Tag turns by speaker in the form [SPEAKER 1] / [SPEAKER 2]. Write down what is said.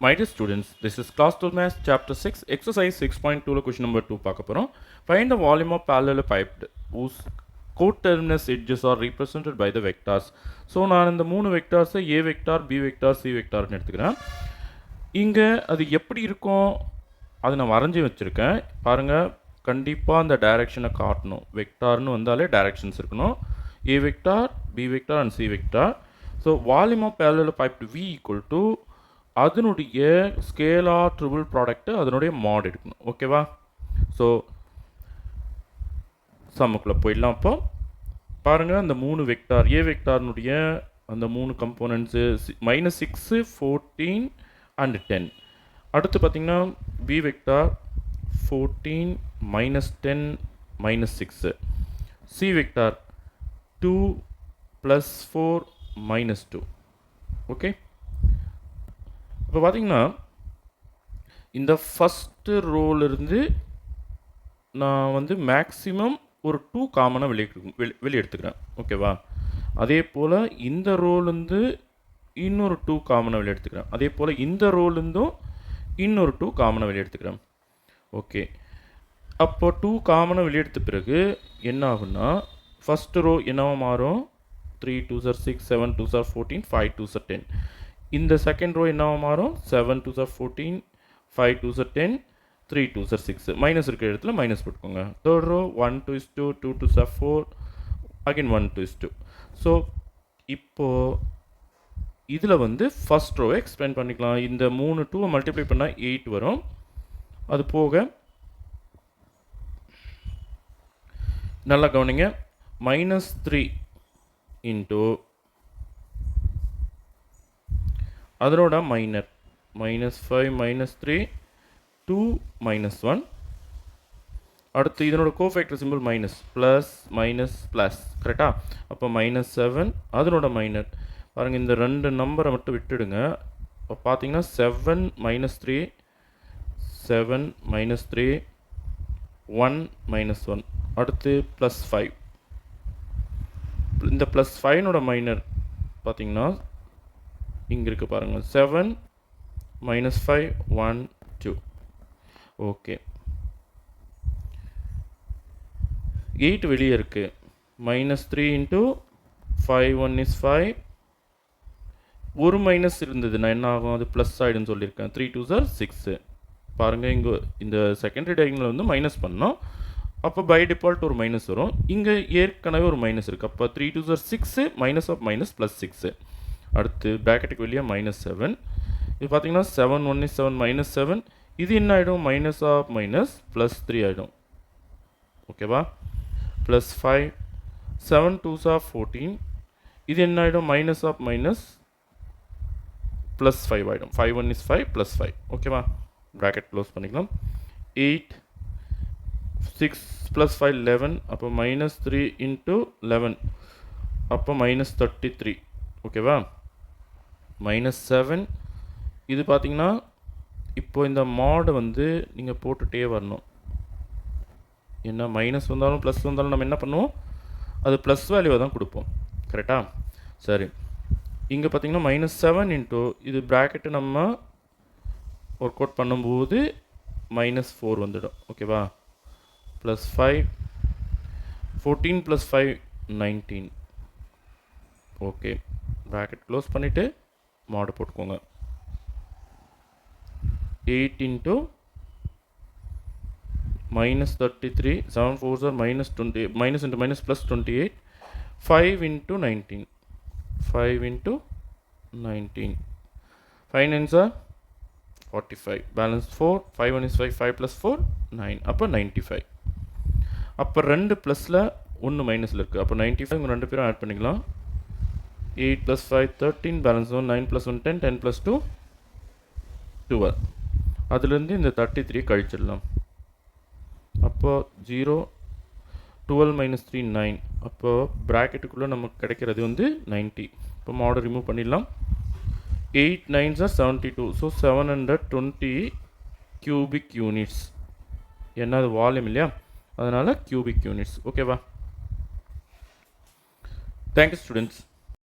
[SPEAKER 1] My dear students, this is class 12 maths chapter 6 exercise 6.2 question number 2 பார்க்க போறோம். Find the volume of parallelepiped whose coterminous edges are represented by the vectors. So நான் இந்த மூணு வெக்டார்ஸை ஏ vector B vector C வெக்டார்னு எடுத்துக்கிறேன். இங்கே அது எப்படி இருக்கும் அதை நான் வரைஞ்சி வச்சுருக்கேன். பாருங்கள், கண்டிப்பாக அந்த டைரெக்ஷனை காட்டணும். வெக்டார்னு வந்தாலே டைரெக்ஷன்ஸ் இருக்கணும். A vector B vector and C vector. So volume of parallelepiped V equal to அதனுடைய ஸ்கேலார் ட்ரிபிள் ப்ராடக்ட்டு அதனுடைய மாட் எடுக்கணும். ஓகேவா? ஸோ சம்முக்குள்ளே போயிடலாம். அப்போ பாருங்கள், அந்த மூணு வெக்டார் ஏ வெக்டார்னுடைய அந்த மூணு கம்போனன்ட்ஸு -6 14 அண்ட் 10. அடுத்து பார்த்திங்கன்னா B vector 14 -10 -6. C vector 2 + 4 -2. Okay, இப்போ பார்த்தீங்கன்னா இந்த ஃபஸ்ட்டு ரோலிருந்து நான் வந்து மேக்ஸிமம் ஒரு 2 காமனாக வெளியே எடுத்துக்கிறேன். ஓகேவா? அதே போல் இந்த ரோலேருந்து இன்னொரு 2 காமனாக வெளியே எடுத்துக்கிறேன். அதே போல் இந்த ரோலேருந்தும் இன்னொரு 2 காமனாக வெளியே எடுத்துக்கிறேன். ஓகே, அப்போ 2 காமனாக வெளியே எடுத்த பிறகு என்ன ஆகுன்னா, ஃபஸ்ட்டு ரோ என்னவா மாறும்? 3 2s are 6, 7 2s are 14, 5 2s are 10. இந்த செகண்ட் ரோ என்னவா மாறும்? 7 2s are 14, 5 2s are 10, 3 2s are 6. Minus இருக்கிற இடத்துல மைனஸ் போட்டுக்கோங்க. Third row 1 2 2 2s are 4, again 1 2. So இப்போது இதில் வந்து ஃபஸ்ட் ரோவை எக்ஸ்பிளைன் பண்ணிக்கலாம். இந்த 3 2 மல்டிப்ளை பண்ணால் 8 வரும். அது போக நல்லா கவனிங்க, -3 இன்ட்டு அதனோட மைனர் -5 -3 2 -1. அடுத்து இதனோட cofactor simple minus plus minus plus. கரெக்டாக? அப்போ -7 அதனோட மைனர். பாருங்கள், இந்த ரெண்டு நம்பரை மட்டும் விட்டுடுங்க. இப்போ பார்த்தீங்கன்னா 7 -3 7 -3 1 -1. அடுத்து +5. இந்த +5நோட மைனர் பார்த்தீங்கன்னா இங்கே இருக்குது பாருங்கள், 7 -5 1 2. ஓகே, 8 வெளியே இருக்குது. -3 இன்ட்டு 5 1 is 5. ஒரு மைனஸ் இருந்தது, நான் என்ன ஆகும்? அது ப்ளஸ் ஆகிடுன்னு சொல்லியிருக்கேன். 3 2s are 6. பாருங்கள், இங்கே இந்த செகண்டரி டயகனல் வந்து மைனஸ் பண்ணோம். அப்போ பை டிஃபால்ட் ஒரு மைனஸ் வரும். இங்கே ஏற்கனவே ஒரு மைனஸ் இருக்குது. அப்போ 3 2s are 6 minus of minus +6. அடுத்து ப்ராக்கெட்டுக்கு வெளியே -7. இது பார்த்தீங்கன்னா 7 1 is 7 -7. இது என்ன ஆகிடும்? மைனஸ் ஆஃப் மைனஸ் +3 ஆகிடும். ஓகேவா? +5 7 2s are 14. இது என்ன ஆகிடும்? மைனஸ் ஆஃப் மைனஸ் +5 ஆகிடும். 5 1 is 5 +5. ஓகேவா? ப்ராக்கெட் க்ளோஸ் பண்ணிக்கலாம். 8 6 + 5 11. அப்போ -3 இன்ட்டு 11. அப்போ -33. ஓகேவா? -7. இது பார்த்தீங்கன்னா இப்போது இந்த மாடை வந்து நீங்கள் போட்டுகிட்டே வரணும். என்ன மைனஸ் வந்தாலும் ப்ளஸ் வந்தாலும் நம்ம என்ன பண்ணுவோம்? அது ப்ளஸ் வேல்யூவை தான் கொடுப்போம். கரெக்டாக? சரி, இங்கே பார்த்தீங்கன்னா -7 இன்ட்டு இது ப்ராக்கெட்டு நம்ம ஒர்க் அவுட் பண்ணும்போது -4 வந்துடும். ஓகேவா? +5 14 + 5 19. ஓகே, ப்ராக்கெட் க்ளோஸ் பண்ணிவிட்டு மாடு போட்டுக்கோங்க. 8 into -33 7 4s are -20 minus into minus +28. 5 into 19 5 into 19 5 9s are 45. balance 4 5 1 is 5 5 + 4 9. அப்போ 95. அப்போ 2 ப்ளஸில் 1 மைனஸில் இருக்குது. அப்போ 95 இங்கே 2 பேரும் ஆட் பண்ணிக்கலாம். 8 + 5 13. balance 1 9 + 1 10 10 + 2 12. அதுலேருந்து இந்த 33 கழிச்சிடலாம். அப்போ 0 12 - 3 9. அப்போது ப்ராக்கெட்டுக்குள்ளே நமக்கு கிடைக்கிறது வந்து 90. இப்போ மாடல் ரிமூவ் பண்ணிடலாம். 8 9s are 72. So 720 cubic units. ஏன்னா அது வால்யூம் இல்லையா, அதனால் cubic units. ஓகேவா? Thank you students.